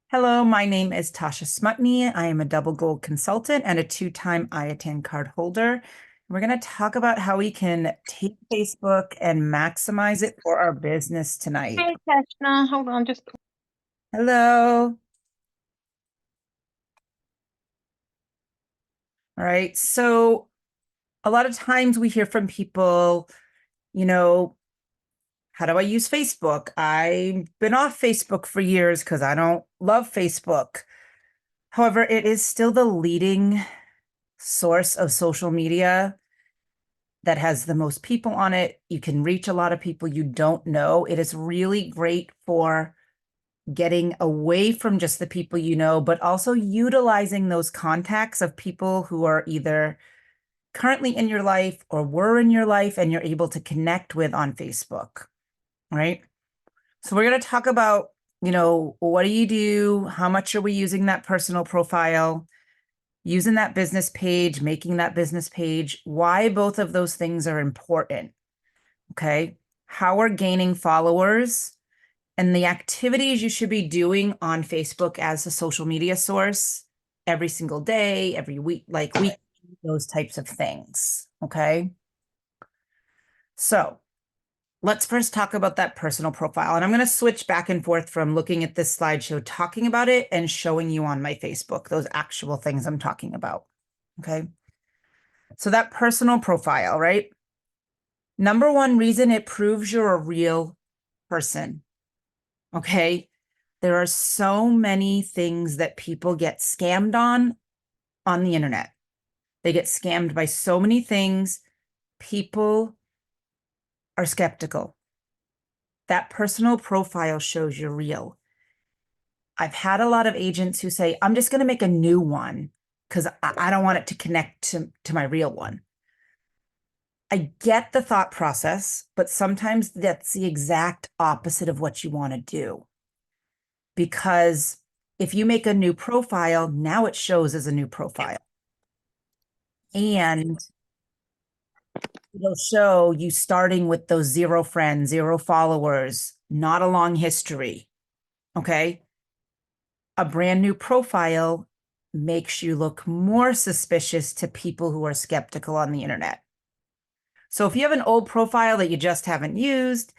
Hello, my name is Tasha Smutney. I am a double gold consultant and a two-time IATAN card holder. We're going to talk about how we can take Facebook and maximize it for our business tonight. Hey, Tashna, hold on, just Hello. All right. So a lot of times we hear from people, you know, how do I use Facebook? I've been off Facebook for years because I don't love Facebook. However, it is still the leading source of social media that has the most people on it. You can reach a lot of people you don't know. It is really great for getting away from just the people you know, but also utilizing those contacts of people who are either currently in your life or were in your life and you're able to connect with on Facebook, right? So we're going to talk about, what do you do? How much are we using that personal profile? Using that business page, making that business page, why both of those things are important. Okay. How we're gaining followers and the activities you should be doing on Facebook as a social media source every single day, every week, those types of things. Okay. So let's first talk about that personal profile. And I'm going to switch back and forth from looking at this slideshow, talking about it and showing you on my Facebook, those actual things I'm talking about. Okay. So that personal profile, right? Number one reason it proves you're a real person. Okay. There are so many things that people get scammed on the internet. They get scammed by so many things. People are skeptical. That personal profile shows you're real. I've had a lot of agents who say, I'm just going to make a new one because I don't want it to connect to my real one. I get the thought process, but sometimes that's the exact opposite of what you want to do. Because if you make a new profile, now it shows as a new profile. And it'll show you starting with those 0 friends, 0 followers, not a long history. Okay. A brand new profile makes you look more suspicious to people who are skeptical on the internet. So if you have an old profile that you just haven't used,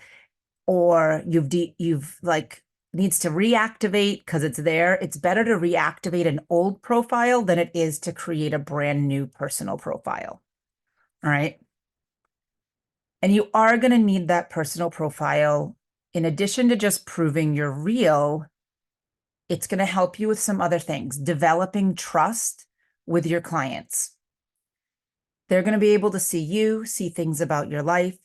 or you've like needs to reactivate because it's there, it's better to reactivate an old profile than it is to create a brand new personal profile. All right. And you are going to need that personal profile in addition to just proving you're real. It's going to help you with some other things, developing trust with your clients. They're going to be able to see you, see things about your life,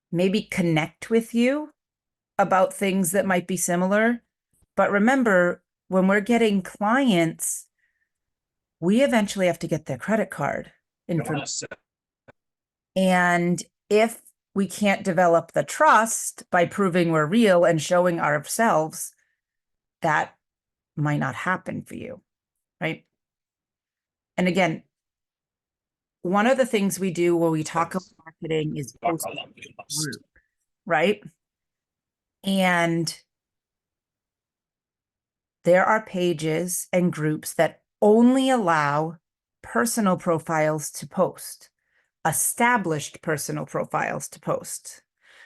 maybe connect with you about things that might be similar. But remember, when we're getting clients, we eventually have to get their credit card information. And if we can't develop the trust by proving we're real and showing ourselves, that might not happen for you, right? And again, one of the things we do when we talk about marketing is post group, right? And there are pages and groups that only allow personal profiles to post, established personal profiles to post.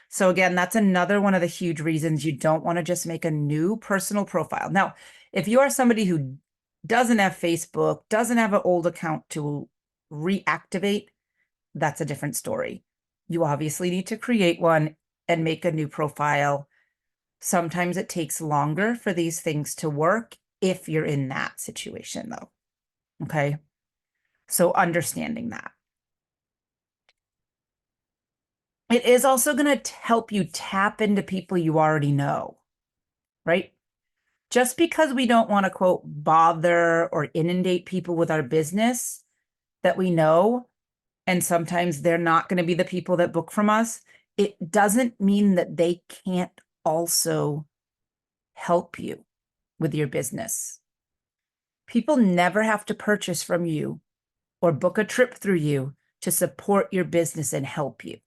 So again, that's another one of the huge reasons you don't want to just make a new personal profile. Now, if you are somebody who doesn't have Facebook, doesn't have an old account to reactivate, that's a different story. You obviously need to create one and make a new profile. Sometimes it takes longer for these things to work if you're in that situation, though. Okay. So understanding that. It is also going to help you tap into people you already know, right? Just because we don't want to, quote, bother or inundate people with our business that we know, and sometimes they're not going to be the people that book from us, it doesn't mean that they can't also help you with your business. People never have to purchase from you or book a trip through you to support your business and help you.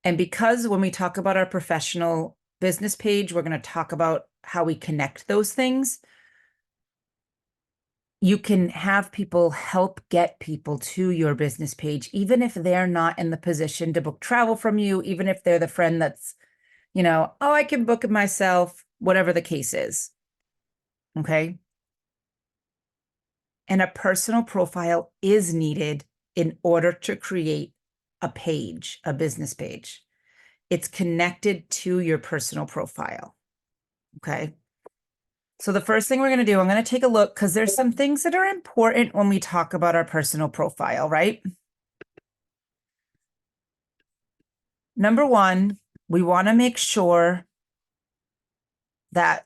And because when we talk about our professional business page, we're going to talk about how we connect those things. You can have people help get people to your business page, even if they're not in the position to book travel from you, even if they're the friend that's, oh, I can book it myself, whatever the case is. Okay. And a personal profile is needed in order to create a page, a business page. It's connected to your personal profile. Okay. So the first thing we're going to do, I'm going to take a look because there's some things that are important when we talk about our personal profile, right? Number one, we want to make sure that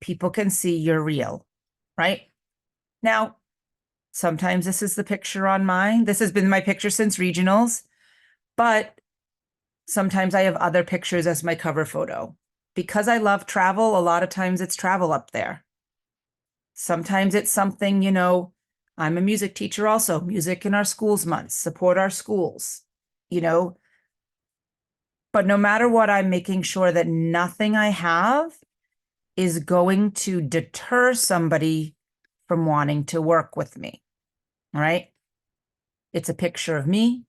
people can see you're real, right? Now, sometimes this is the picture on mine. This has been my picture since regionals, but sometimes I have other pictures as my cover photo. Because I love travel, a lot of times it's travel up there. Sometimes it's something, I'm a music teacher also, music in our schools months, support our schools, but no matter what, I'm making sure that nothing I have is going to deter somebody from wanting to work with me. All right. It's a picture of me.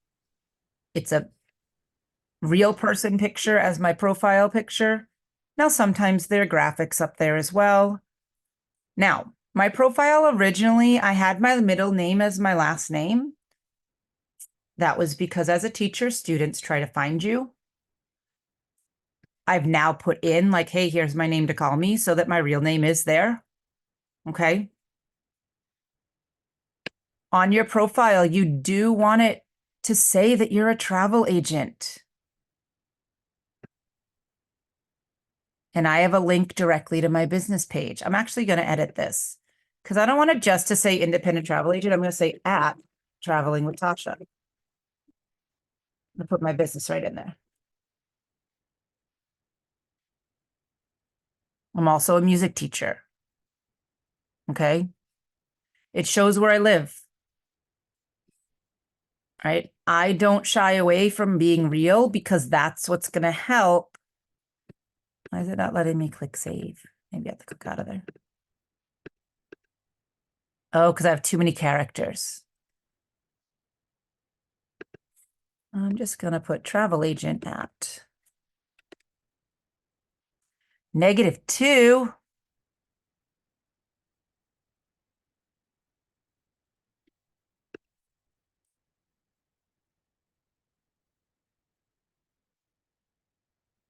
It's a real person picture as my profile picture. Now, sometimes there are graphics up there as well. Now, my profile originally, I had my middle name as my last name. That was because as a teacher, students try to find you. I've now put in like, hey, here's my name to call me so that my real name is there. Okay. On your profile, you do want it to say that you're a travel agent. And I have a link directly to my business page. I'm actually going to edit this because I don't want it just to say independent travel agent. I'm going to say at traveling with Tasha. I'm going to put my business right in there. I'm also a music teacher. Okay. It shows where I live. Right. I don't shy away from being real because that's what's going to help. Why is it not letting me click save? Maybe I have to click out of there. Oh, because I have too many characters. I'm just going to put travel agent at -2.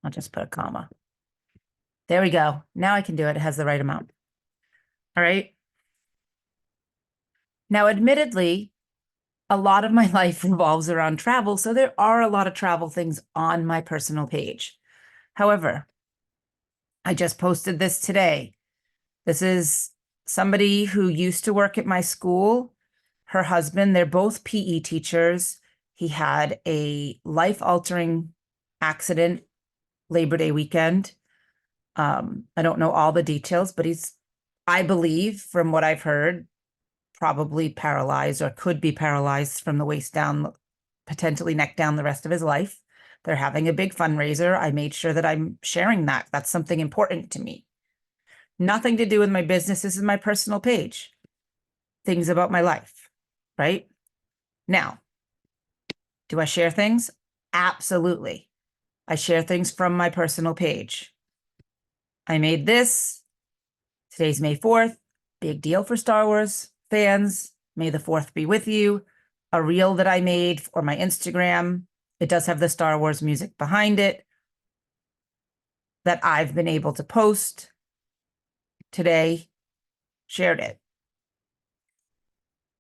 I'll just put a comma. There we go. Now I can do it. It has the right amount. All right. Now, admittedly, a lot of my life revolves around travel, so there are a lot of travel things on my personal page. However, I just posted this today. This is somebody who used to work at my school. Her husband, they're both PE teachers. He had a life-altering accident Labor Day weekend. I don't know all the details, but he's, I believe, from what I've heard, probably paralyzed or could be paralyzed from the waist down, potentially neck down the rest of his life. They're having a big fundraiser. I made sure that I'm sharing that. That's something important to me. Nothing to do with my business. This is my personal page. Things about my life, right? Now, do I share things? Absolutely. I share things from my personal page. I made this. Today's May 4th. Big deal for Star Wars fans. May the 4th be with you. A reel that I made for my Instagram. It does have the Star Wars music behind it that I've been able to post today. Shared it.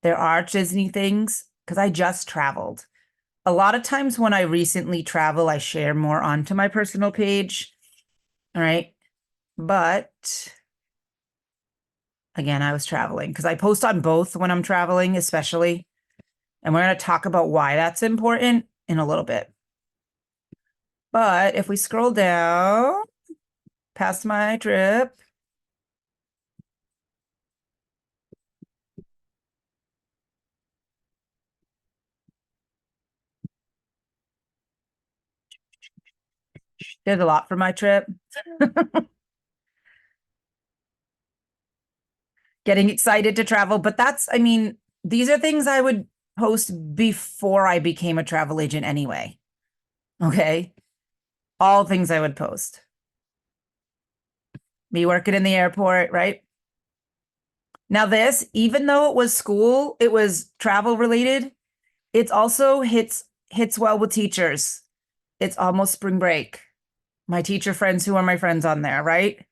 There are Disney things because I just traveled. A lot of times when I recently travel, I share more onto my personal page. All right. But again, I was traveling because I post on both when I'm traveling, especially. And we're going to talk about why that's important in a little bit. But if we scroll down past my trip, Did a lot for my trip. Getting excited to travel, but I mean, these are things I would post before I became a travel agent anyway. Okay. All things I would post. Me working in the airport, right? Now this, even though it was school, it was travel related, it's also hits well with teachers. It's almost spring break. My teacher friends who are my friends on there, right?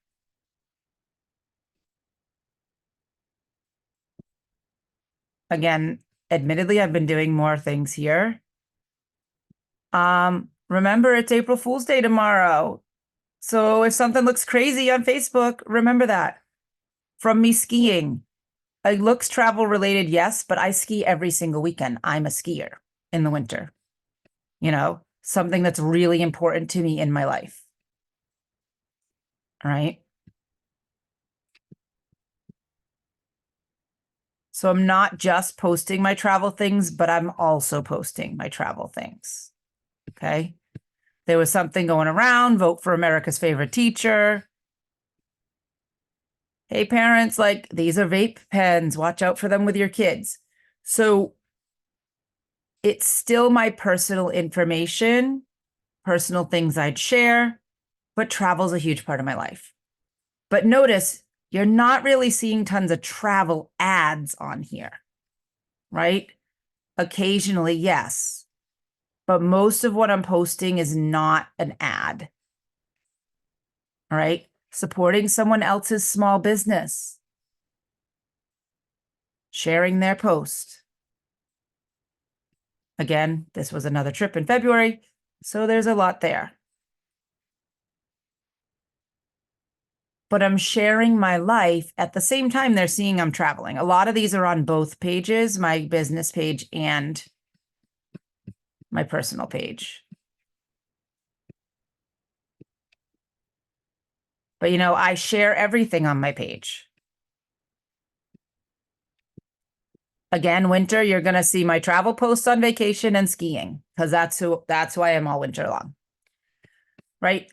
Again, admittedly, I've been doing more things here. Remember it's April Fool's Day tomorrow. So if something looks crazy on Facebook, remember that. From me skiing. It looks travel related, yes, but I ski every single weekend. I'm a skier in the winter. Something that's really important to me in my life. All right. So I'm not just posting my travel things, but I'm also posting my travel things. Okay. There was something going around, vote for America's favorite teacher. Hey, parents, like these are vape pens. Watch out for them with your kids. So it's still my personal information, personal things I'd share, but travel's a huge part of my life. But notice you're not really seeing tons of travel ads on here, right? Occasionally, yes. But most of what I'm posting is not an ad. All right. Supporting someone else's small business, sharing their post. Again, this was another trip in February, so there's a lot there. But I'm sharing my life at the same time they're seeing I'm traveling. A lot of these are on both pages, my business page and my personal page. But I share everything on my page. Again, winter, you're going to see my travel posts on vacation and skiing because that's why I'm all winter long. Right?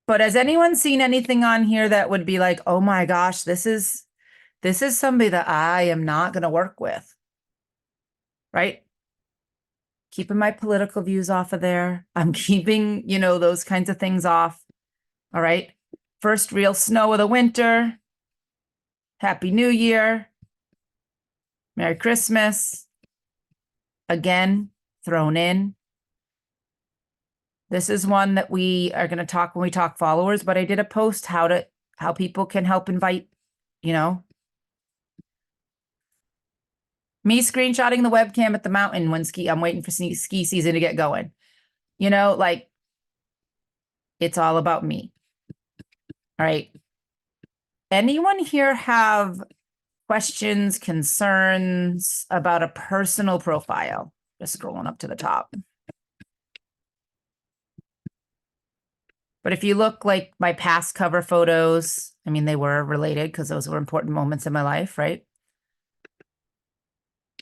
But has anyone seen anything on here that would be like, "Oh my gosh, this is somebody that I am not going to work with." Right? Keeping my political views off of there. I'm keeping, those kinds of things off. All right. First real snow of the winter. Happy New Year. Merry Christmas. Again, thrown in. This is one that we are going to talk when we talk followers, but I did a post how people can help invite, me screenshotting the webcam at the mountain when I'm waiting for ski season to get going. Like it's all about me. All right. Anyone here have questions, concerns about a personal profile? Just scrolling up to the top. But if you look like my past cover photos, I mean, they were related because those were important moments in my life, right?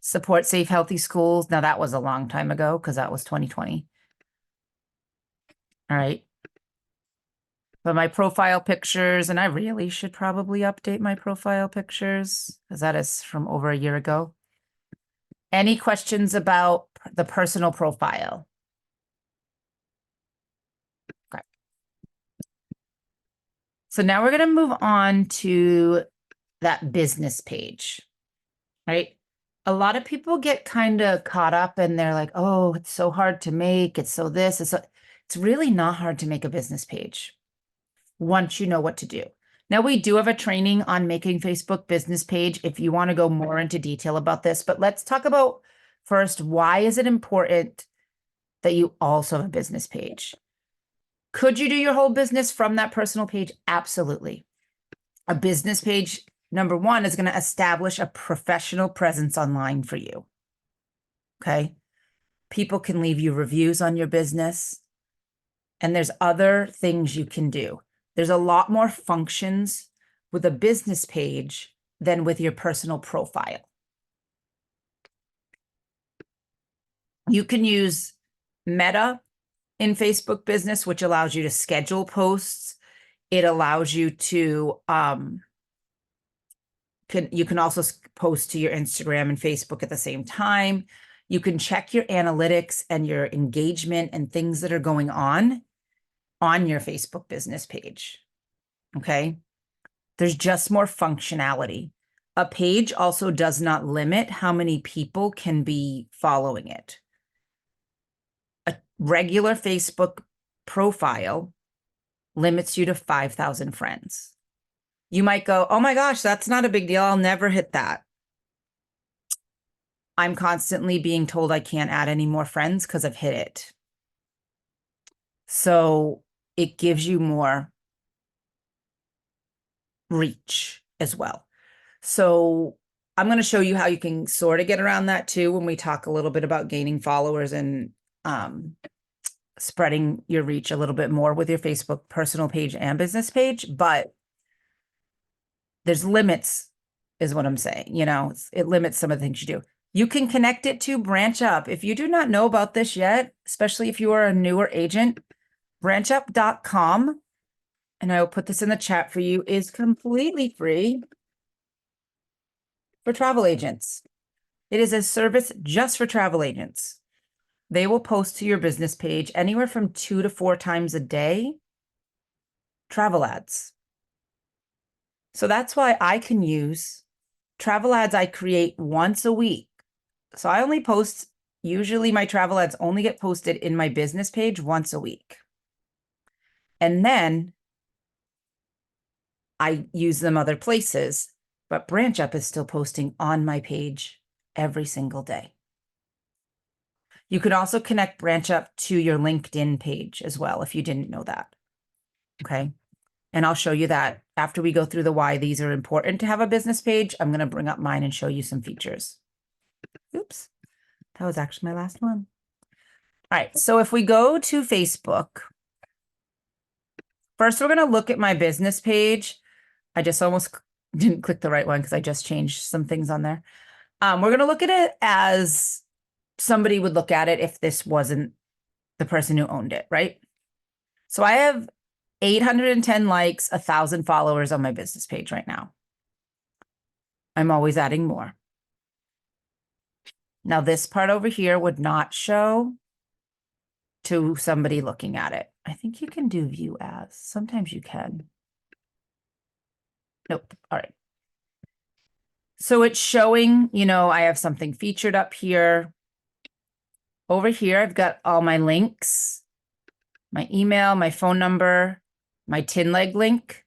Support safe, healthy schools. Now that was a long time ago because that was 2020. All right. But my profile pictures, and I really should probably update my profile pictures because that is from over a year ago. Any questions about the personal profile? Okay. So now we're going to move on to that business page, right? A lot of people get kind of caught up and they're like, "Oh, it's so hard to make. It's so this. It's really not hard to make a business page once you know what to do." Now, we do have a training on making Facebook business page if you want to go more into detail about this, but let's talk about first, why is it important that you also have a business page? Could you do your whole business from that personal page? Absolutely. A business page, number one, is going to establish a professional presence online for you. Okay. People can leave you reviews on your business. And there's other things you can do. There's a lot more functions with a business page than with your personal profile. You can use Meta in Facebook Business, which allows you to schedule posts. It allows you to, you can also post to your Instagram and Facebook at the same time. You can check your analytics and your engagement and things that are going on your Facebook business page. Okay. There's just more functionality. A page also does not limit how many people can be following it. A regular Facebook profile limits you to 5,000 friends. You might go, oh my gosh, that's not a big deal. I'll never hit that. I'm constantly being told I can't add any more friends because I've hit it. So it gives you more reach as well. So I'm going to show you how you can sort of get around that too when we talk a little bit about gaining followers and spreading your reach a little bit more with your Facebook personal page and business page. But there's limits is what I'm saying. You know, it limits some of the things you do. You can connect it to BranchUp. If you do not know about this yet, especially if you are a newer agent, branchup.com, and I will put this in the chat for you, is completely free for travel agents. It is a service just for travel agents. They will post to your business page anywhere from 2 to 4 times a day, travel ads. So that's why I can use travel ads I create once a week. So I only post, usually my travel ads only get posted in my business page once a week. And then I use them other places, but BranchUp is still posting on my page every single day. You can also connect BranchUp to your LinkedIn page as well, if you didn't know that. Okay. And I'll show you that after we go through the why these are important to have a business page. I'm going to bring up mine and show you some features. Oops. That was actually my last one. All right. So if we go to Facebook, first we're going to look at my business page. I just almost didn't click the right one because I just changed some things on there. We're going to look at it as somebody would look at it if this wasn't the person who owned it, right? So I have 810 likes, 1,000 followers on my business page right now. I'm always adding more. Now this part over here would not show to somebody looking at it. I think you can do view as. Sometimes you can. Nope. All right. So it's showing, you know, I have something featured up here. Over here, I've got all my links, my email, my phone number, my Tinleg link.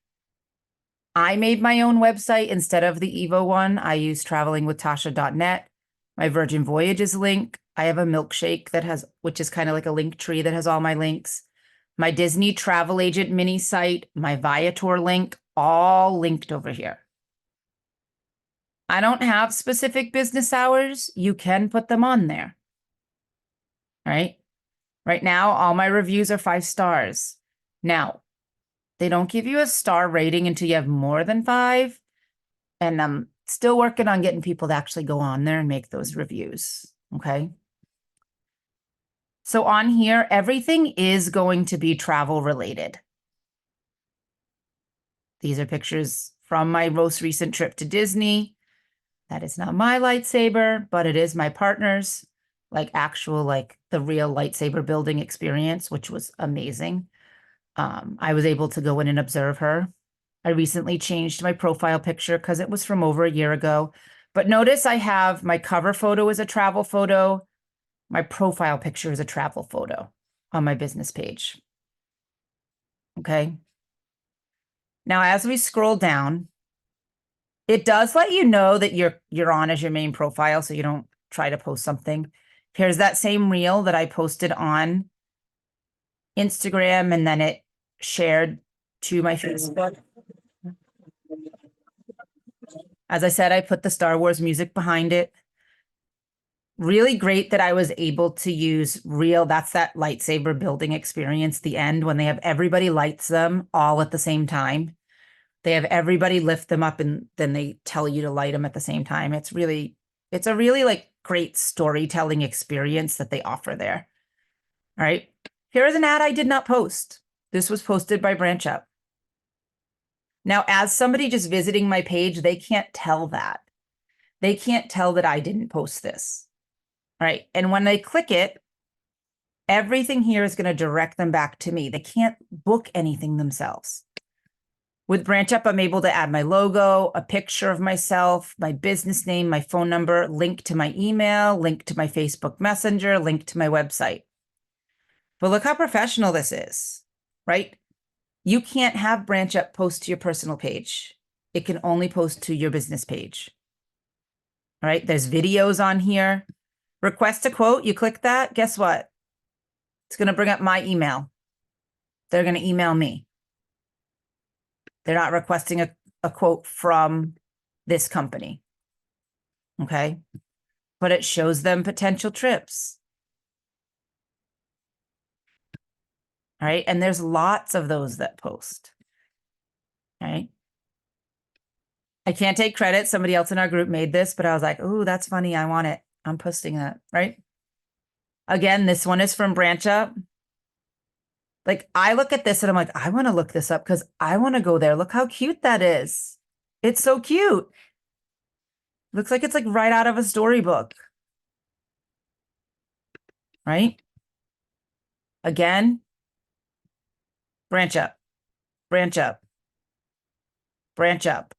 I made my own website instead of the Evo one. I use travelingwithtasha.net. My Virgin Voyages link. I have a milkshake that has, which is kind of like a link tree that has all my links. My Disney travel agent mini site, my Viator link, all linked over here. I don't have specific business hours. You can put them on there. Right? Right now, all my reviews are 5 stars. Now, they don't give you a star rating until you have more than 5. And I'm still working on getting people to actually go on there and make those reviews. Okay. So on here, everything is going to be travel related. These are pictures from my most recent trip to Disney. That is not my lightsaber, but it is my partner's, like actual, like the real lightsaber building experience, which was amazing. I was able to go in and observe her. I recently changed my profile picture because it was from over a year ago. But notice I have my cover photo is a travel photo. My profile picture is a travel photo on my business page. Okay. Now, as we scroll down, it does let you know that you're on as your main profile, so you don't try to post something. Here's that same reel that I posted on Instagram, and then it shared to my Facebook. As I said, I put the Star Wars music behind it. Really great that I was able to use that's that lightsaber building experience, the end when they have everybody lights them all at the same time. They have everybody lift them up and then they tell you to light them at the same time. It's a really like great storytelling experience that they offer there. All right. Here is an ad I did not post. This was posted by BranchUp. Now, as somebody just visiting my page, they can't tell that. They can't tell that I didn't post this, right? And when they click it, everything here is going to direct them back to me. They can't book anything themselves. With BranchUp, I'm able to add my logo, a picture of myself, my business name, my phone number, link to my email, link to my Facebook Messenger, link to my website. But look how professional this is, right? You can't have BranchUp post to your personal page. It can only post to your business page. All right, there's videos on here. Request a quote, you click that, guess what? It's going to bring up my email. They're going to email me. They're not requesting a quote from this company. Okay. But it shows them potential trips. All right. And there's lots of those that post. All right. I can't take credit. Somebody else in our group made this, but I was like, oh, that's funny. I want it. I'm posting that. Right. Again, this one is from BranchUp. Like, I look at this and I'm like, I want to look this up because I want to go there. Look how cute that is. It's so cute. Looks like it's like right out of a storybook. Right? Again, BranchUp, BranchUp, BranchUp.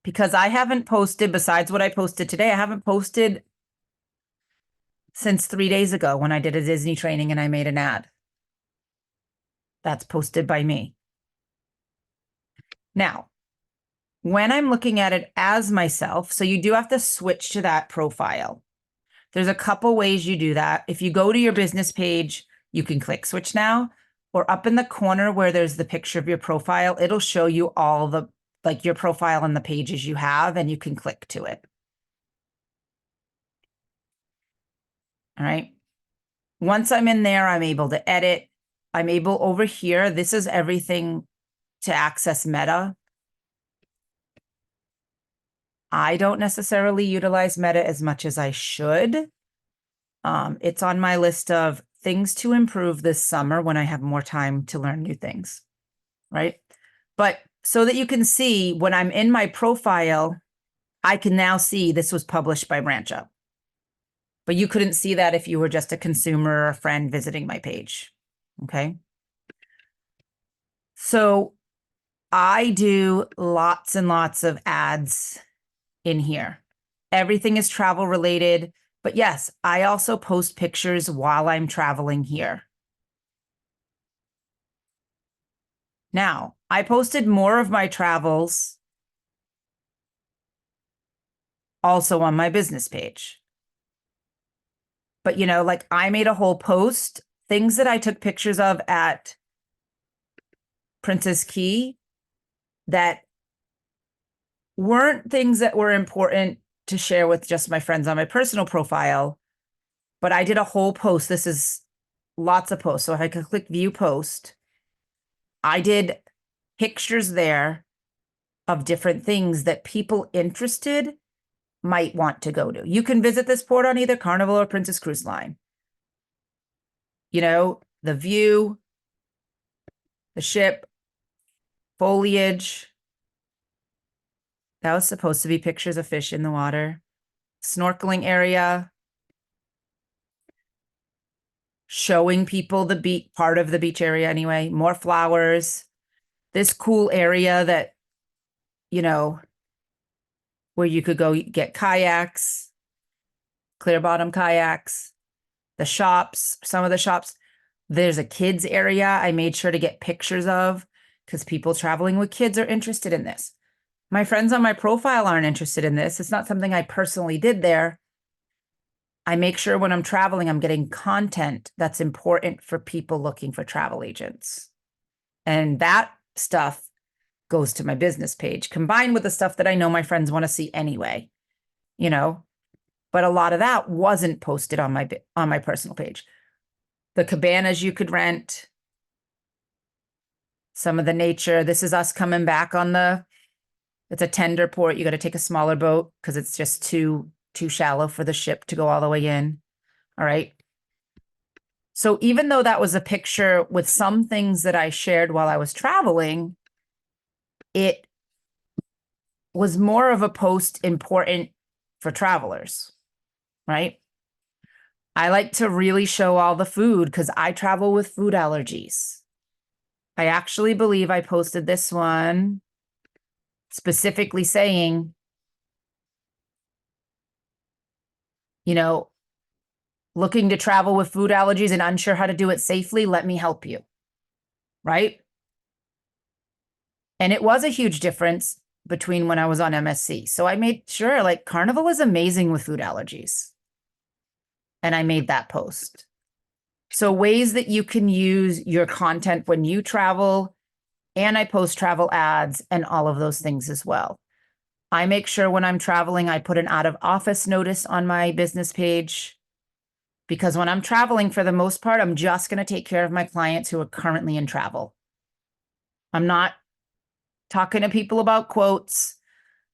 Because I haven't posted, besides what I posted today, I haven't posted since 3 days ago when I did a Disney training and I made an ad. That's posted by me. Now, when I'm looking at it as myself, so you do have to switch to that profile. There's a couple ways you do that. If you go to your business page, you can click switch now, or up in the corner where there's the picture of your profile, it'll show you all the, like your profile and the pages you have, and you can click to it. All right. Once I'm in there, I'm able to edit. I'm able over here. This is everything to access Meta. I don't necessarily utilize Meta as much as I should. It's on my list of things to improve this summer when I have more time to learn new things, right? But so that you can see when I'm in my profile, I can now see this was published by BranchUp. But you couldn't see that if you were just a consumer or a friend visiting my page, okay? So I do lots and lots of ads in here. Everything is travel related, but yes, I also post pictures while I'm traveling here. Now, I posted more of my travels also on my business page. But, you know, like I made a whole post, things that I took pictures of at Princess Key that weren't things that were important to share with just my friends on my personal profile, but I did a whole post. This is lots of posts. So if I could click view post, I did pictures there of different things that people interested might want to go to. You can visit this port on either Carnival or Princess Cruise Line. You know, the view, the ship, foliage. That was supposed to be pictures of fish in the water. Snorkeling area. Showing people the beach, part of the beach area anyway. More flowers. This cool area that, you know, where you could go get kayaks, clear bottom kayaks, the shops, some of the shops. There's a kids area I made sure to get pictures of because people traveling with kids are interested in this. My friends on my profile aren't interested in this. It's not something I personally did there. I make sure when I'm traveling, I'm getting content that's important for people looking for travel agents. And that stuff goes to my business page, combined with the stuff that I know my friends want to see anyway, you know, but a lot of that wasn't posted on my personal page. The cabanas you could rent, some of the nature. This is us coming back on it's a tender port. You got to take a smaller boat because it's just too shallow for the ship to go all the way in. All right. So even though that was a picture with some things that I shared while I was traveling, it was more of a post important for travelers, right? I like to really show all the food because I travel with food allergies. I actually believe I posted this one specifically saying, you know, looking to travel with food allergies and unsure how to do it safely, let me help you, right? And it was a huge difference between when I was on MSC. So I made sure, like, Carnival is amazing with food allergies. And I made that post. So ways that you can use your content when you travel, and I post travel ads and all of those things as well. I make sure when I'm traveling, I put an out of office notice on my business page, because when I'm traveling, for the most part, I'm just going to take care of my clients who are currently in travel. I'm not talking to people about quotes,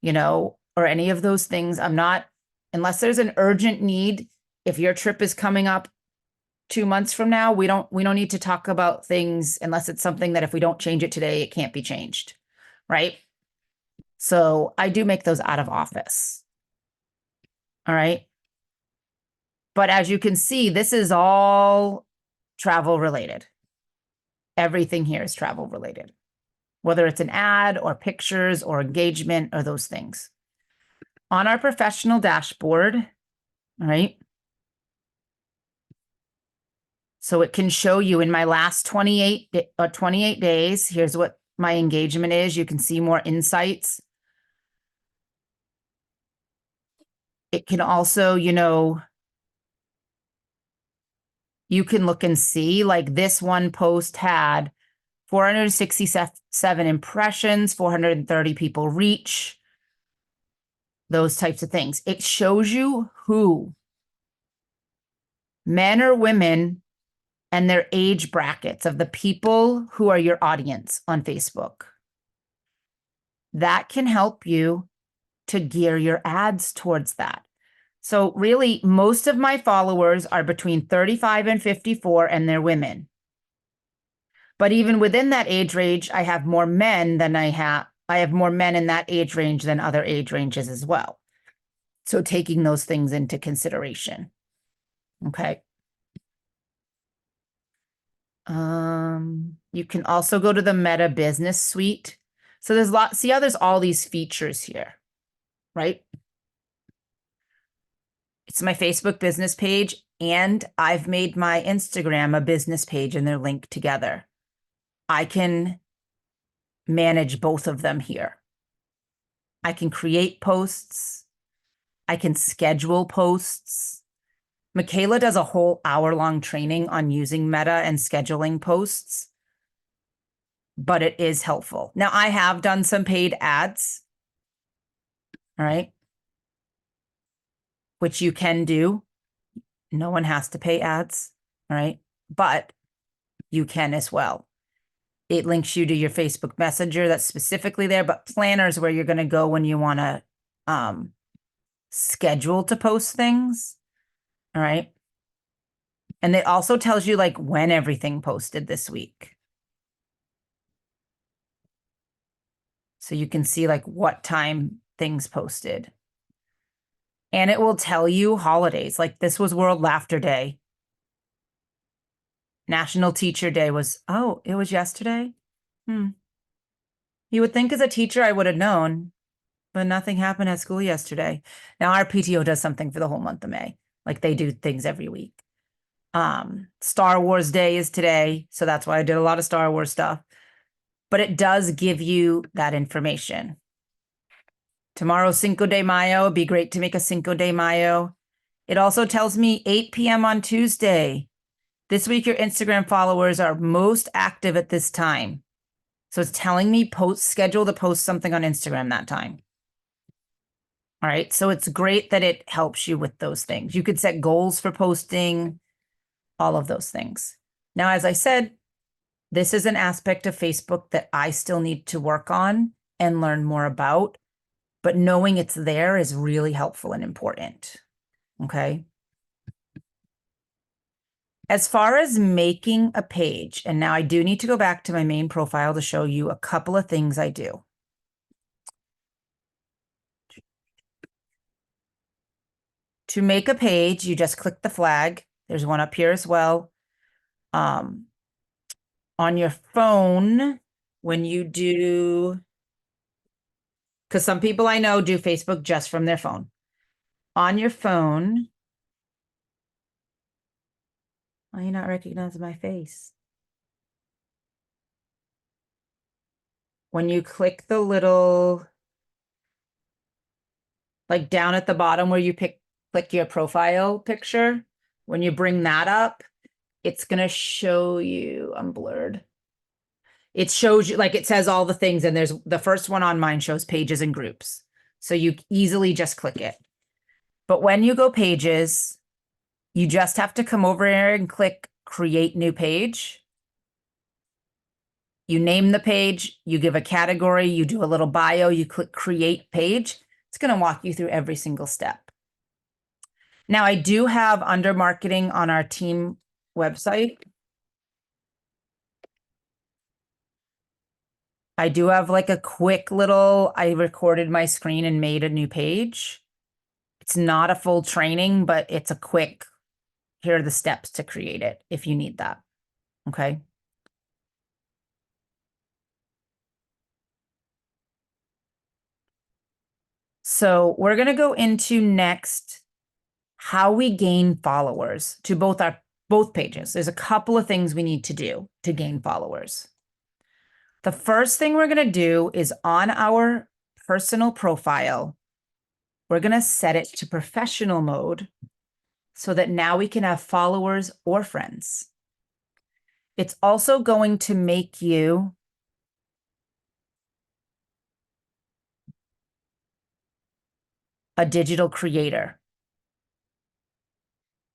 or any of those things. I'm not, unless there's an urgent need. If your trip is coming up 2 months from now, we don't need to talk about things unless it's something that if we don't change it today, it can't be changed, right? So I do make those out of office. All right. But as you can see, this is all travel related. Everything here is travel related, whether it's an ad or pictures or engagement or those things. On our professional dashboard, all right, so it can show you in my last 28 days, here's what my engagement is. You can see more insights. It can also, you can look and see, like, this one post had 467 impressions, 430 people reach, those types of things. It shows you who, men or women, and their age brackets of the people who are your audience on Facebook. That can help you to gear your ads towards that. So really, most of my followers are between 35 and 54, and they're women. But even within that age range, I have more men than I have more men in that age range than other age ranges as well. So taking those things into consideration. Okay. You can also go to the Meta Business Suite. So there's see how there's all these features here, right? It's my Facebook business page, and I've made my Instagram a business page, and they're linked together. I can manage both of them here. I can create posts. I can schedule posts. Michaela does a whole hour-long training on using Meta and scheduling posts, but it is helpful. Now, I have done some paid ads, all right, which you can do. No one has to pay ads, all right, but you can as well. It links you to your Facebook Messenger that's specifically there, but Planner is where you're going to go when you want to schedule to post things, all right? And it also tells you, like, when everything posted this week. So you can see, like, what time things posted. And it will tell you holidays. Like, this was World Laughter Day. National Teacher Day was, oh, it was yesterday? You would think as a teacher I would have known, but nothing happened at school yesterday. Now our PTO does something for the whole month of May. Like, they do things every week. Star Wars Day is today, so that's why I did a lot of Star Wars stuff. But it does give you that information. Tomorrow's Cinco de Mayo. It'd be great to make a Cinco de Mayo. It also tells me 8 p.m. on Tuesday. This week, your Instagram followers are most active at this time. So it's telling me schedule to post something on Instagram that time. All right. So it's great that it helps you with those things. You could set goals for posting, all of those things. Now, as I said, this is an aspect of Facebook that I still need to work on and learn more about, but knowing it's there is really helpful and important. Okay. As far as making a page, and now I do need to go back to my main profile to show you a couple of things I do. To make a page, you just click the flag. There's one up here as well. On your phone, when you do, because some people I know do Facebook just from their phone. On your phone, why are you not recognizing my face? When you click the little, like down at the bottom where you click your profile picture, when you bring that up, it's going to show you, I'm blurred. It shows you, like it says all the things, and there's the first one on mine shows pages and groups. So you easily just click it. But when you go pages, you just have to come over here and click create new page. You name the page, you give a category, you do a little bio, you click create page. It's going to walk you through every single step. Now, I do have under marketing on our team website. I do have like a quick little, I recorded my screen and made a new page. It's not a full training, but it's a quick, here are the steps to create it if you need that. Okay. So we're going to go into next how we gain followers to both pages. There's a couple of things we need to do to gain followers. The first thing we're going to do is on our personal profile, we're going to set it to professional mode so that now we can have followers or friends. It's also going to make you a digital creator.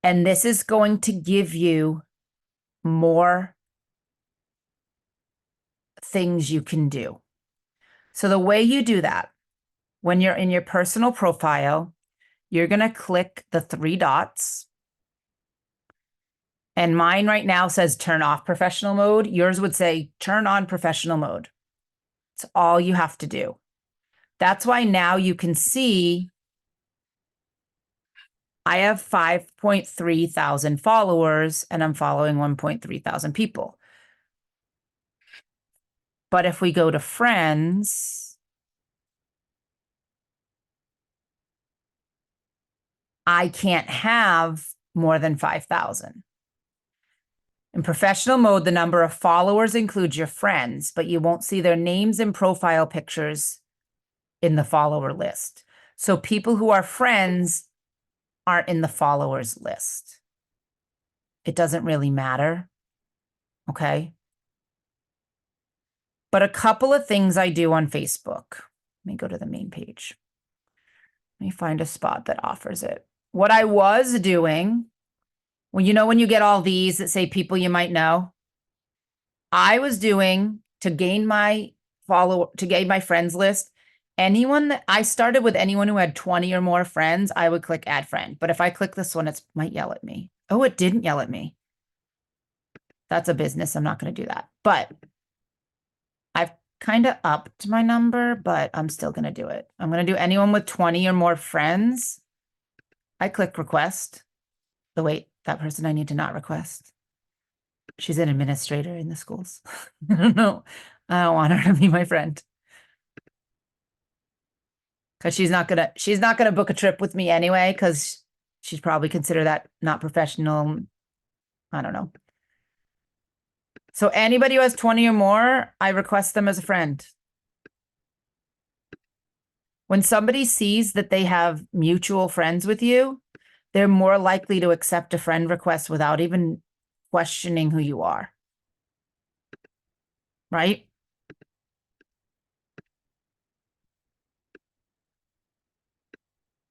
And this is going to give you more things you can do. So the way you do that, when you're in your personal profile, you're going to click the 3 dots. And mine right now says turn off professional mode. Yours would say turn on professional mode. It's all you have to do. That's why now you can see I have 5.3 thousand followers and I'm following 1.3 thousand people. But if we go to friends, I can't have more than 5,000. In professional mode, the number of followers includes your friends, but you won't see their names and profile pictures in the follower list. So people who are friends aren't in the followers list. It doesn't really matter. Okay. But a couple of things I do on Facebook. Let me go to the main page. Let me find a spot that offers it. What I was doing, well, you know, when you get all these that say people you might know, I was doing to gain my friends list. Anyone that I started with, anyone who had 20 or more friends, I would click add friend. But if I click this one, it might yell at me. Oh, it didn't yell at me. That's a business. I'm not going to do that. But I've kind of upped my number, but I'm still going to do it. I'm going to do anyone with 20 or more friends. I click request. Oh, wait, that person I need to not request. She's an administrator in the schools. I don't know. I don't want her to be my friend. Because she's not gonna book a trip with me anyway, because she'd probably consider that not professional. I don't know. So anybody who has 20 or more, I request them as a friend. When somebody sees that they have mutual friends with you, they're more likely to accept a friend request without even questioning who you are. Right?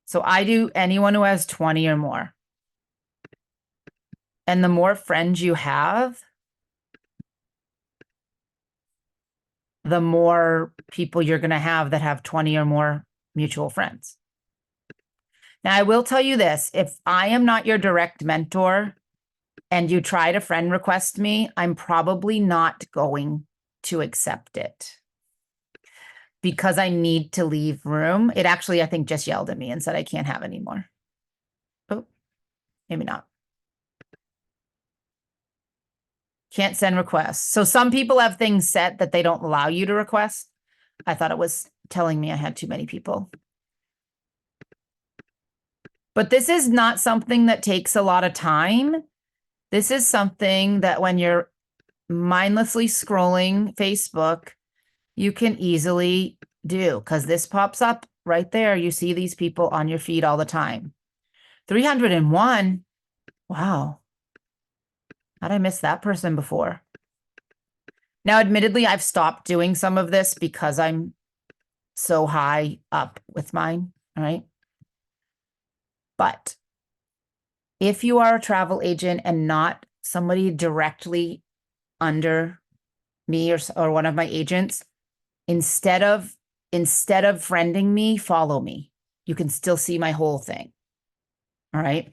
So I do anyone who has 20 or more. And the more friends you have, the more people you're going to have that have 20 or more mutual friends. Now, I will tell you this, if I am not your direct mentor, and you try to friend request me, I'm probably not going to accept it because I need to leave room. It actually, I think, just yelled at me and said I can't have any more. Oh, maybe not. Can't send requests. So some people have things set that they don't allow you to request. I thought it was telling me I had too many people. But this is not something that takes a lot of time. This is something that when you're mindlessly scrolling Facebook, you can easily do because this pops up right there. You see these people on your feed all the time. 301. Wow. How'd I miss that person before? Now, admittedly, I've stopped doing some of this because I'm so high up with mine, all right? But if you are a travel agent and not somebody directly under me or one of my agents, instead of friending me, follow me. You can still see my whole thing. All right.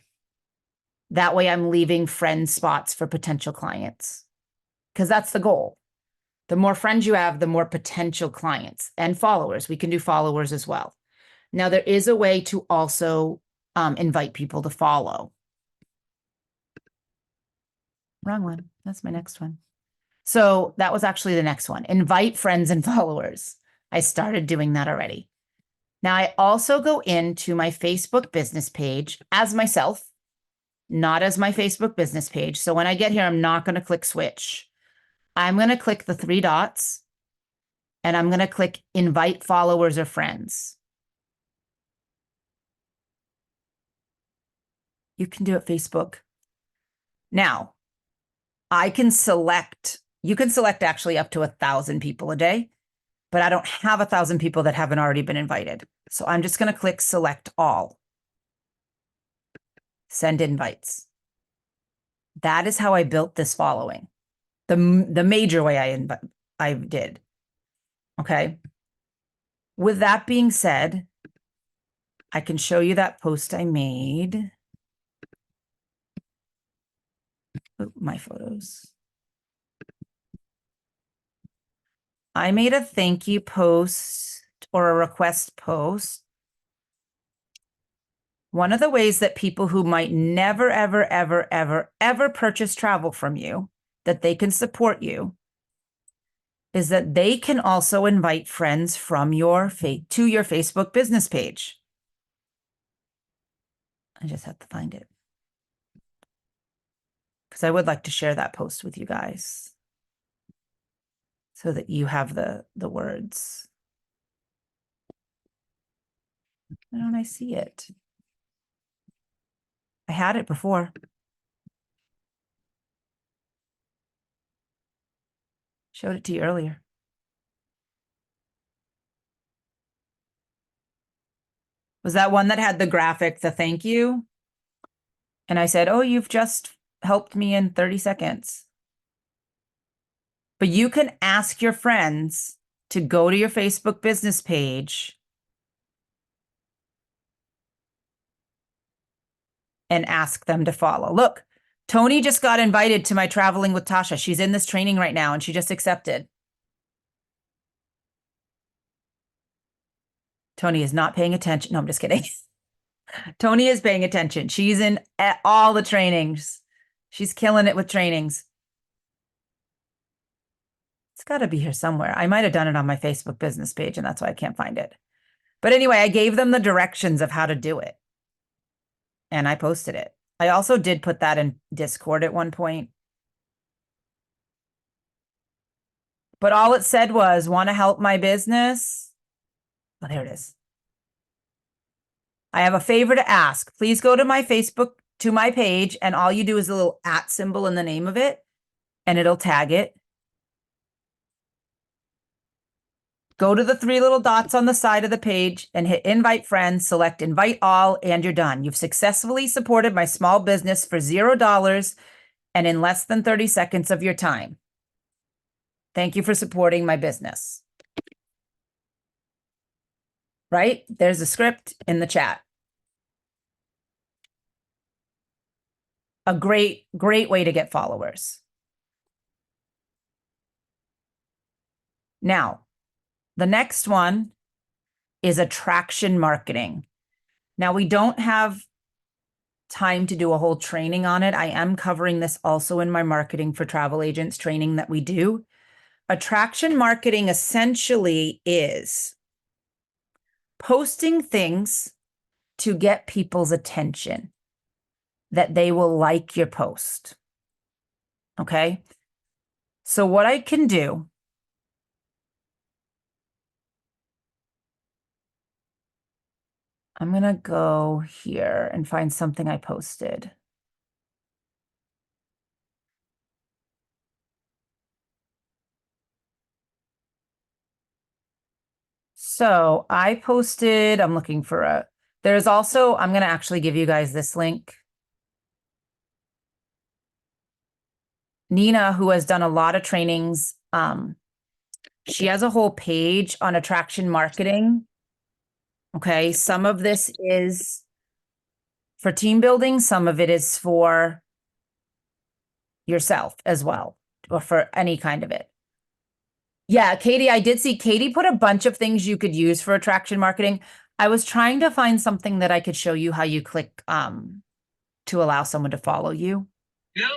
That way I'm leaving friend spots for potential clients because that's the goal. The more friends you have, the more potential clients and followers. We can do followers as well. Now, there is a way to also invite people to follow. Wrong one. That's my next one. So that was actually the next one. Invite friends and followers. I started doing that already. Now, I also go into my Facebook business page as myself, not as my Facebook business page. So when I get here, I'm not going to click switch. I'm going to click the three dots and I'm going to click invite followers or friends. You can do it Facebook. Now, I can select, you can select actually up to 1,000 people a day, but I don't have 1,000 people that haven't already been invited. So I'm just going to click select all. Send invites. That is how I built this following. The major way I did. Okay. With that being said, I can show you that post I made. Oh, my photos. I made a thank you post or a request post. One of the ways that people who might never, ever, ever, ever, ever purchase travel from you, that they can support you, is that they can also invite friends from your to your Facebook business page. I just have to find it because I would like to share that post with you guys so that you have the words. Why don't I see it? I had it before. Showed it to you earlier. Was that one that had the graphic, the thank you? And I said, oh, you've just helped me in 30 seconds. But you can ask your friends to go to your Facebook business page and ask them to follow. Look, Tony just got invited to my Traveling with Tasha. She's in this training right now and she just accepted. Tony is not paying attention. No, I'm just kidding. Tony is paying attention. She's in all the trainings. She's killing it with trainings. It's got to be here somewhere. I might have done it on my Facebook business page, and that's why I can't find it. But anyway, I gave them the directions of how to do it, and I posted it. I also did put that in Discord at one point. But all it said was, want to help my business? Oh, there it is. I have a favor to ask. Please go to my Facebook, to my page, and all you do is a little @ symbol in the name of it, and it'll tag it. Go to the three little dots on the side of the page and hit invite friends, select invite all, and you're done. You've successfully supported my small business for $0 and in less than 30 seconds of your time. Thank you for supporting my business. Right? There's a script in the chat. a great way to get followers. Now, the next one is attraction marketing. Now, we don't have time to do a whole training on it. I am covering this also in my marketing for travel agents training that we do. Attraction marketing essentially is posting things to get people's attention, that they will like your post. Okay? So what I can do, I'm going to go here and find something I posted. So I posted, I'm looking for there's also, I'm going to actually give you guys this link. Nina, who has done a lot of trainings, she has a whole page on attraction marketing. Okay, some of this is for team building, some of it is for yourself as well, or for any kind of it. Yeah, Katie, I did see Katie put a bunch of things you could use for attraction marketing. I was trying to find something that I could show you how you click to allow someone to follow you. No.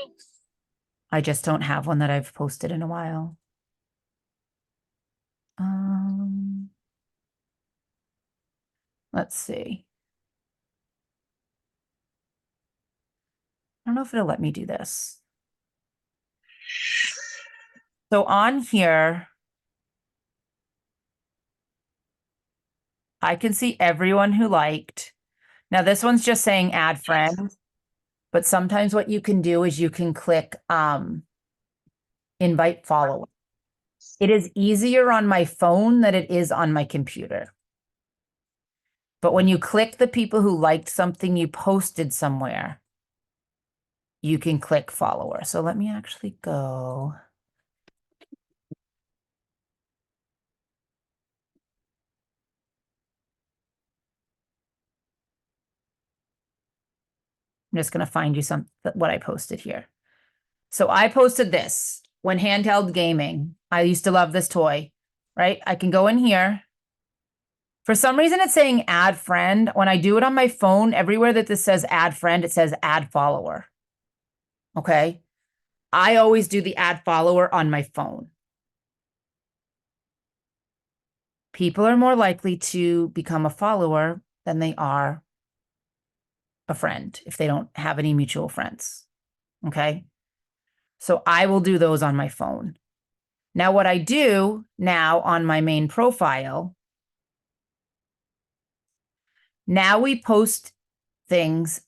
I just don't have one that I've posted in a while. Let's see. I don't know if it'll let me do this. So on here, I can see everyone who liked. Now this one's just saying add friend, but sometimes what you can do is you can click invite follower. It is easier on my phone than it is on my computer. But when you click the people who liked something you posted somewhere, you can click follower. So let me actually go. I'm just going to find you what I posted here. So I posted this when handheld gaming. I used to love this toy, right? I can go in here. For some reason, it's saying add friend. When I do it on my phone, everywhere that this says add friend, it says add follower. Okay. I always do the add follower on my phone. People are more likely to become a follower than they are a friend if they don't have any mutual friends. Okay. So I will do those on my phone. Now, what I do now on my main profile, now we post things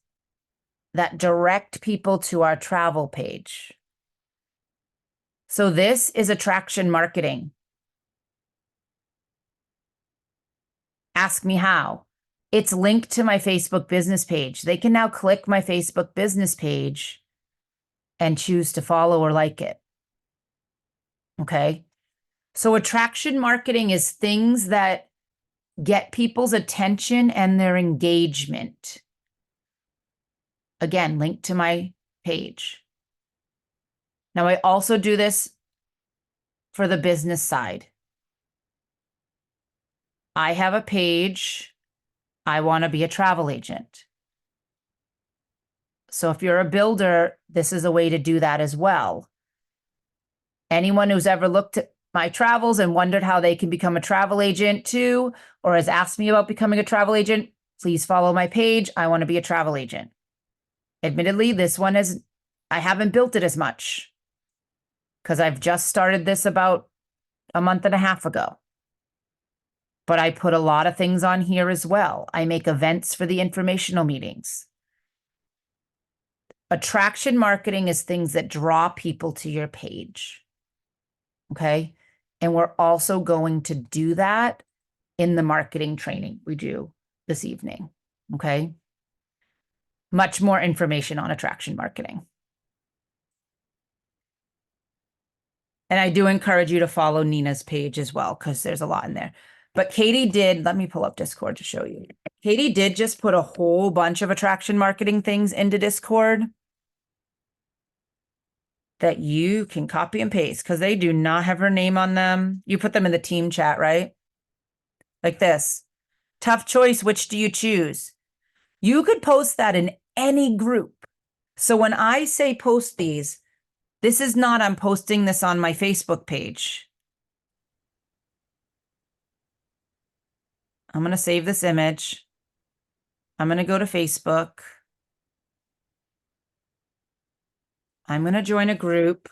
that direct people to our travel page. So this is attraction marketing. Ask me how. It's linked to my Facebook business page. They can now click my Facebook business page and choose to follow or like it. Okay. So attraction marketing is things that get people's attention and their engagement. Again, link to my page. Now, I also do this for the business side. I have a page. I want to be a travel agent. So if you're a builder, this is a way to do that as well. Anyone who's ever looked at my travels and wondered how they can become a travel agent too, or has asked me about becoming a travel agent, please follow my page. I want to be a travel agent. Admittedly, this one I haven't built it as much because I've just started this about a month and a half ago. But I put a lot of things on here as well. I make events for the informational meetings. Attraction marketing is things that draw people to your page. Okay. And we're also going to do that in the marketing training we do this evening. Okay. Much more information on attraction marketing. And I do encourage you to follow Nina's page as well, because there's a lot in there. But Katie did, let me pull up Discord to show you. Katie did just put a whole bunch of attraction marketing things into Discord. that you can copy and paste because they do not have her name on them. You put them in the team chat, right? Like this. Tough choice. Which do you choose? You could post that in any group. So when I say post these, this is not, I'm posting this on my Facebook page. I'm going to save this image. I'm going to go to Facebook. I'm going to join a group.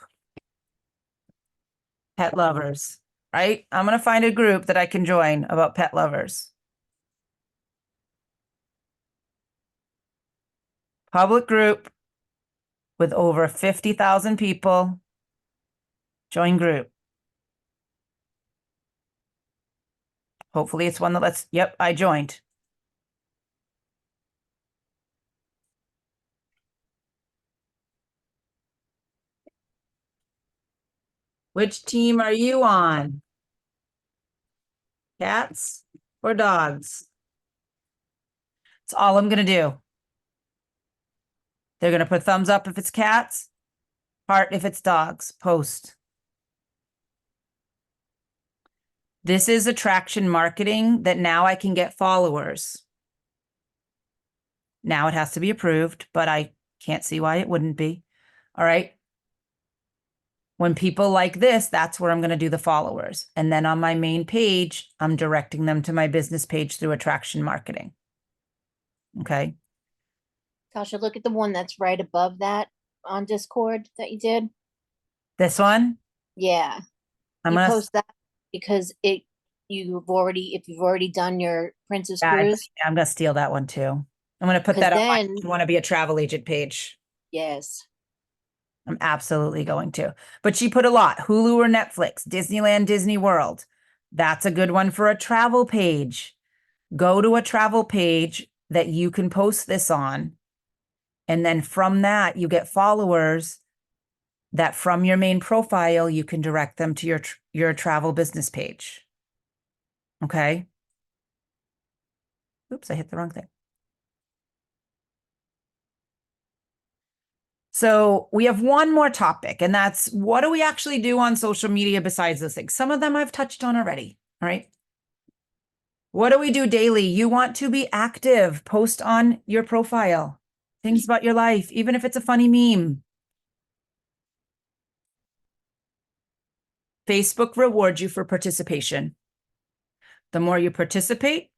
Pet lovers, right? I'm going to find a group that I can join about pet lovers. Public group with over 50,000 people. Join group. Hopefully it's one that lets, yep, I joined. Which team are you on? Cats or dogs? That's all I'm going to do. They're going to put thumbs up if it's cats, heart if it's dogs, post. This is attraction marketing that now I can get followers. Now it has to be approved, but I can't see why it wouldn't be. All right. When people like this, that's where I'm going to do the followers. And then on my main page, I'm directing them to my business page through attraction marketing. Okay. Tasha, look at the one that's right above that on Discord that you did. This one, Yeah. I'm You going to, post that because if you've already done your Princess Cruise, I'm going to steal that one too. I'm going to put because that on my then, want to be a travel agent page. yes, I'm absolutely going to. But she put a lot, Hulu or Netflix, Disneyland, Disney World. That's a good one for a travel page. Go to a travel page that you can post this on. And then from that, you get followers that from your main profile, you can direct them to your travel business page. Okay. Oops, I hit the wrong thing. So we have one more topic, and that's what do we actually do on social media besides those things? Some of them I've touched on already. All right. What do we do daily? You want to be active, post on your profile, things about your life, even if it's a funny meme. Facebook rewards you for participation. The more you participate,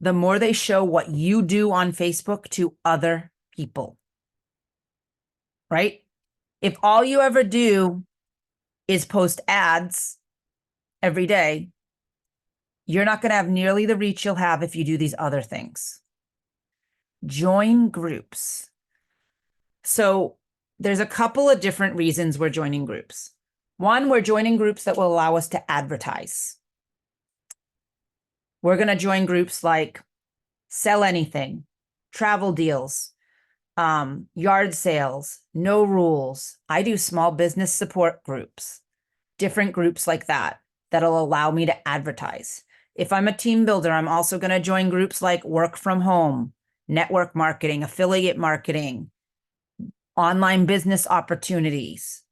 the more they show what you do on Facebook to other people. Right? If all you ever do is post ads every day, you're not going to have nearly the reach you'll have if you do these other things. Join groups. So there's a couple of different reasons we're joining groups. One, we're joining groups that will allow us to advertise. We're going to join groups like Sell Anything, Travel Deals, yard sales, No Rules. I do small business support groups, different groups like that, that'll allow me to advertise. If I'm a team builder, I'm also going to join groups like Work From Home, Network Marketing, Affiliate Marketing, Online Business Opportunities,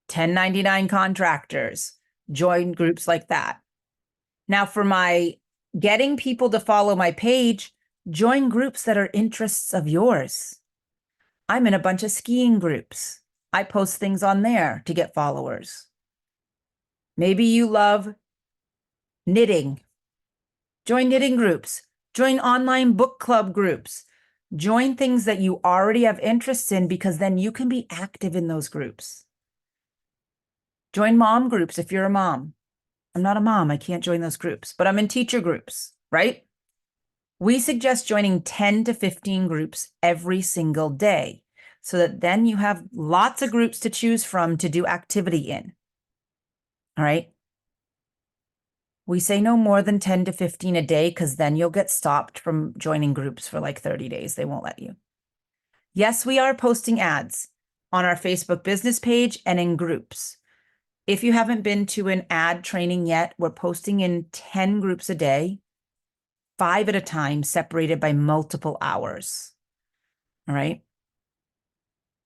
1099 contractors, join groups like that. Now, for my getting people to follow my page, join groups that are interests of yours. I'm in a bunch of skiing groups. I post things on there to get followers. Maybe you love knitting. Join knitting groups. Join online book club groups. Join things that you already have interests in because then you can be active in those groups. Join mom groups if you're a mom. I'm not a mom. I can't join those groups, but I'm in teacher groups, right? We suggest joining 10 to 15 groups every single day so that then you have lots of groups to choose from to do activity in. All right. We say no more than 10 to 15 a day because then you'll get stopped from joining groups for like 30 days. They won't let you. Yes, we are posting ads on our Facebook business page and in groups. If you haven't been to an ad training yet, we're posting in 10 groups a day, 5 at a time, separated by multiple hours. All right.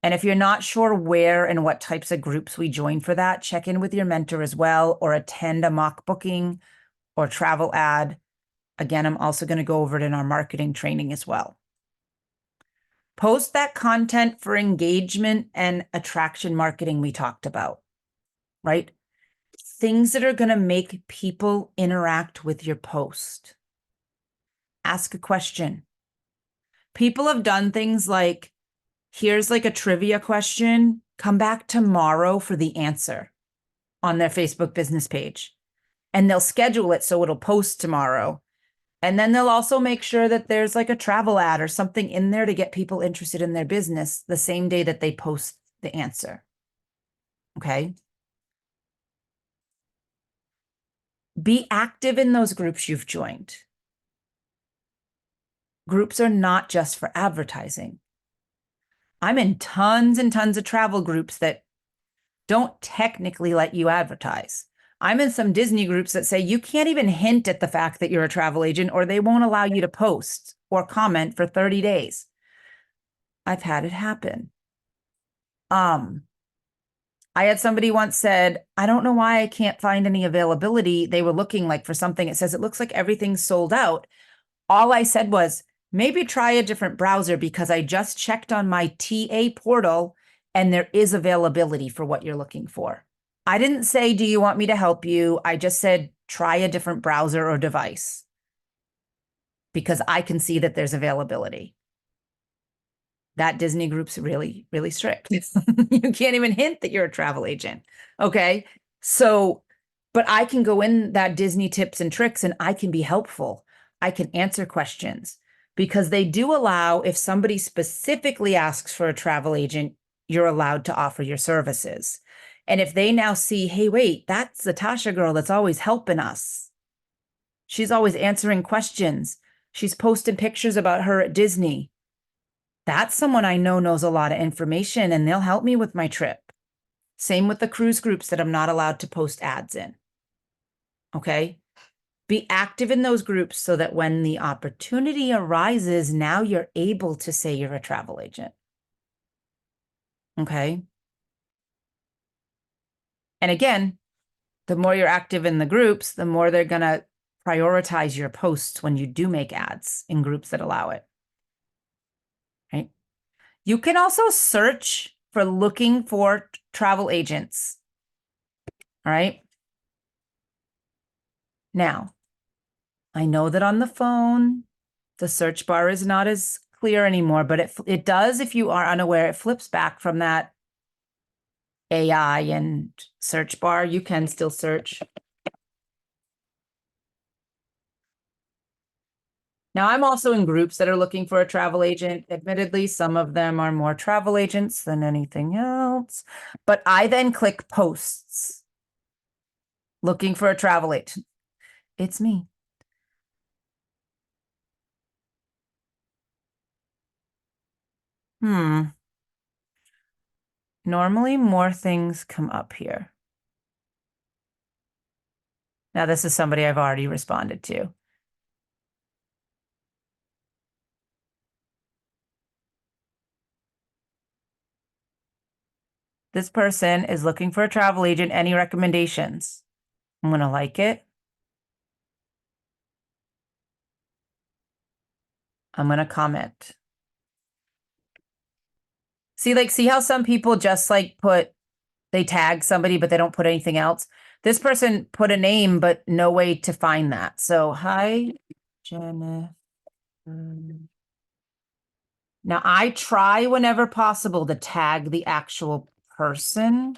And if you're not sure where and what types of groups we join for that, check in with your mentor as well, or attend a mock booking or travel ad. Again, I'm also going to go over it in our marketing training as well. Post that content for engagement and attraction marketing we talked about, right? Things that are going to make people interact with your post. Ask a question. People have done things like, here's like a trivia question, come back tomorrow for the answer on their Facebook business page. And they'll schedule it so it'll post tomorrow. And then they'll also make sure that there's like a travel ad or something in there to get people interested in their business the same day that they post the answer. Okay. Be active in those groups you've joined. Groups are not just for advertising. I'm in tons and tons of travel groups that don't technically let you advertise. I'm in some Disney groups that say you can't even hint at the fact that you're a travel agent, or they won't allow you to post or comment for 30 days. I've had it happen. I had somebody once said, I don't know why I can't find any availability. They were looking like for something. It says, it looks like everything's sold out. All I said was, maybe try a different browser, because I just checked on my TA portal and there is availability for what you're looking for. I didn't say, do you want me to help you? I just said, try a different browser or device, because I can see that there's availability. That Disney group's really, really strict. You can't even hint that you're a travel agent. Okay. So, but I can go in that Disney tips and tricks and I can be helpful. I can answer questions, because they do allow, if somebody specifically asks for a travel agent, you're allowed to offer your services. And if they now see, hey, wait, that's the Tasha girl that's always helping us. She's always answering questions. She's posting pictures about her at Disney. That's someone I know knows a lot of information, and they'll help me with my trip. Same with the cruise groups that I'm not allowed to post ads in. Okay. Be active in those groups so that when the opportunity arises, now you're able to say you're a travel agent. Okay. And again, the more you're active in the groups, the more they're going to prioritize your posts when you do make ads in groups that allow it. Right. You can also search for looking for travel agents. All right. Now, I know that on the phone, the search bar is not as clear anymore, but it does, if you are unaware, it flips back from that AI and search bar. You can still search. Now, I'm also in groups that are looking for a travel agent. Admittedly, some of them are more travel agents than anything else, but I then click posts. Looking for a travel agent. It's me. Normally more things come up here. Now, this is somebody I've already responded to. This person is looking for a travel agent. Any recommendations? I'm going to like it. I'm going to comment. See how some people just like they tag somebody, but they don't put anything else. This person put a name, but no way to find that. So, hi, Jennifer. Now, I try whenever possible to tag the actual person.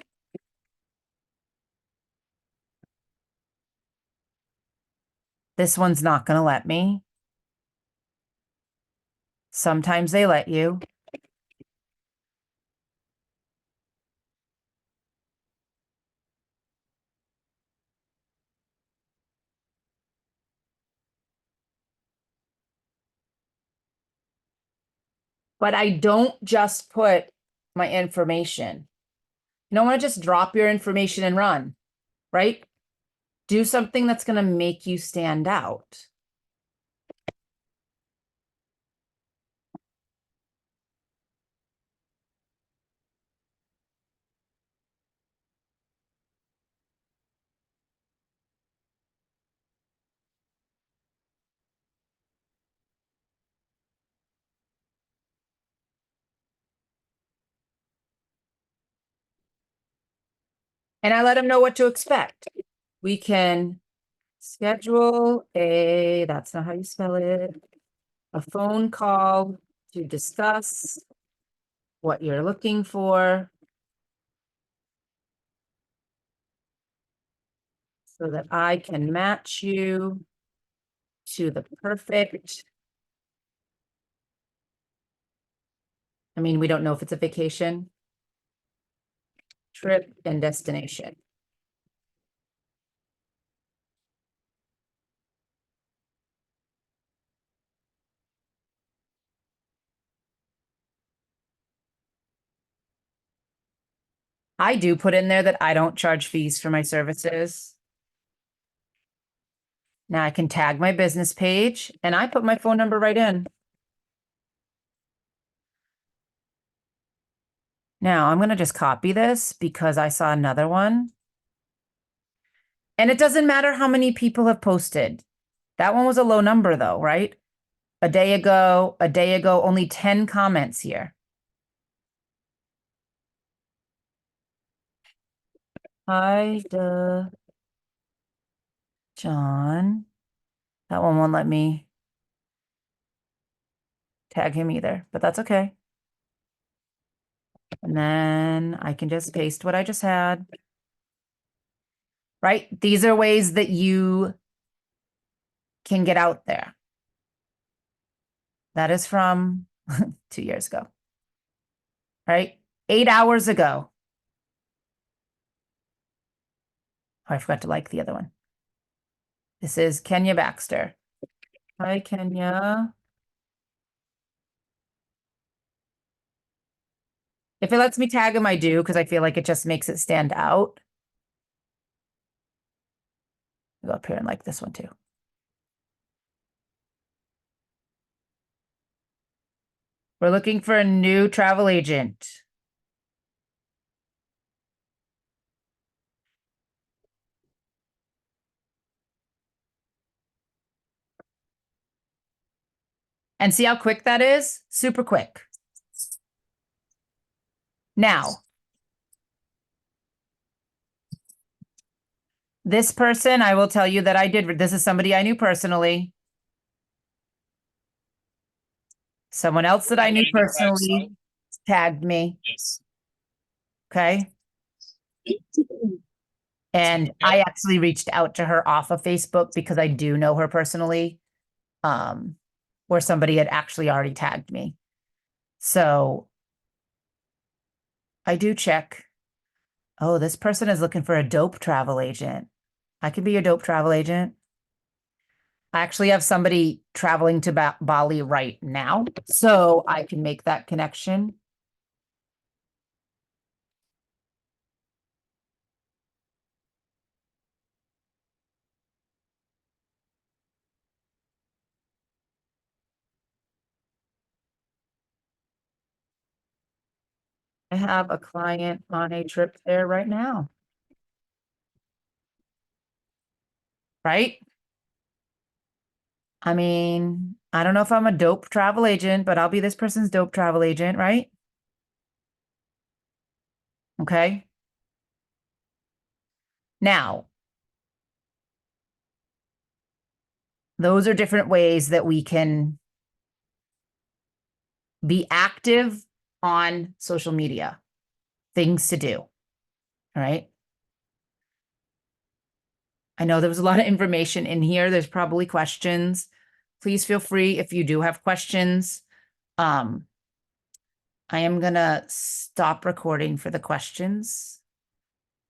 This one's not going to let me. Sometimes they let you. But I don't just put my information. You don't want to just drop your information and run, right? Do something that's going to make you stand out. And I let them know what to expect. We can schedule that's not how you spell it, a phone call to discuss what you're looking for so that I can match you to the perfect. I mean, we don't know if it's a vacation, trip, and destination. I do put in there that I don't charge fees for my services. Now I can tag my business page and I put my phone number right in. Now I'm going to just copy this because I saw another one. And it doesn't matter how many people have posted. That one was a low number though, right? A day ago, only 10 comments here. Hi, John. That one won't let me tag him either, but that's okay. And then I can just paste what I just had. Right? These are ways that you can get out there. That is from 2 years ago. Right? 8 hours ago. Oh, I forgot to like the other one. This is Kenya Baxter. Hi, Kenya. If it lets me tag him, I do, because I feel like it just makes it stand out. I'll go up here and like this one too. We're looking for a new travel agent. And see how quick that is? Super quick. Now, this person, I will tell you that I did. This is somebody I knew personally. Someone else that I knew personally tagged me. Yes. Okay. And I actually reached out to her off of Facebook because I do know her personally. Where somebody had actually already tagged me. So I do check. Oh, this person is looking for a dope travel agent. I can be your dope travel agent. I actually have somebody traveling to Bali right now, so I can make that connection. I have a client on a trip there right now. Right? I mean, I don't know if I'm a dope travel agent, but I'll be this person's dope travel agent, right? Okay. Now, those are different ways that we can be active on social media. Things to do. All right. I know there was a lot of information in here. There's probably questions. Please feel free if you do have questions. I am gonna stop recording for the questions.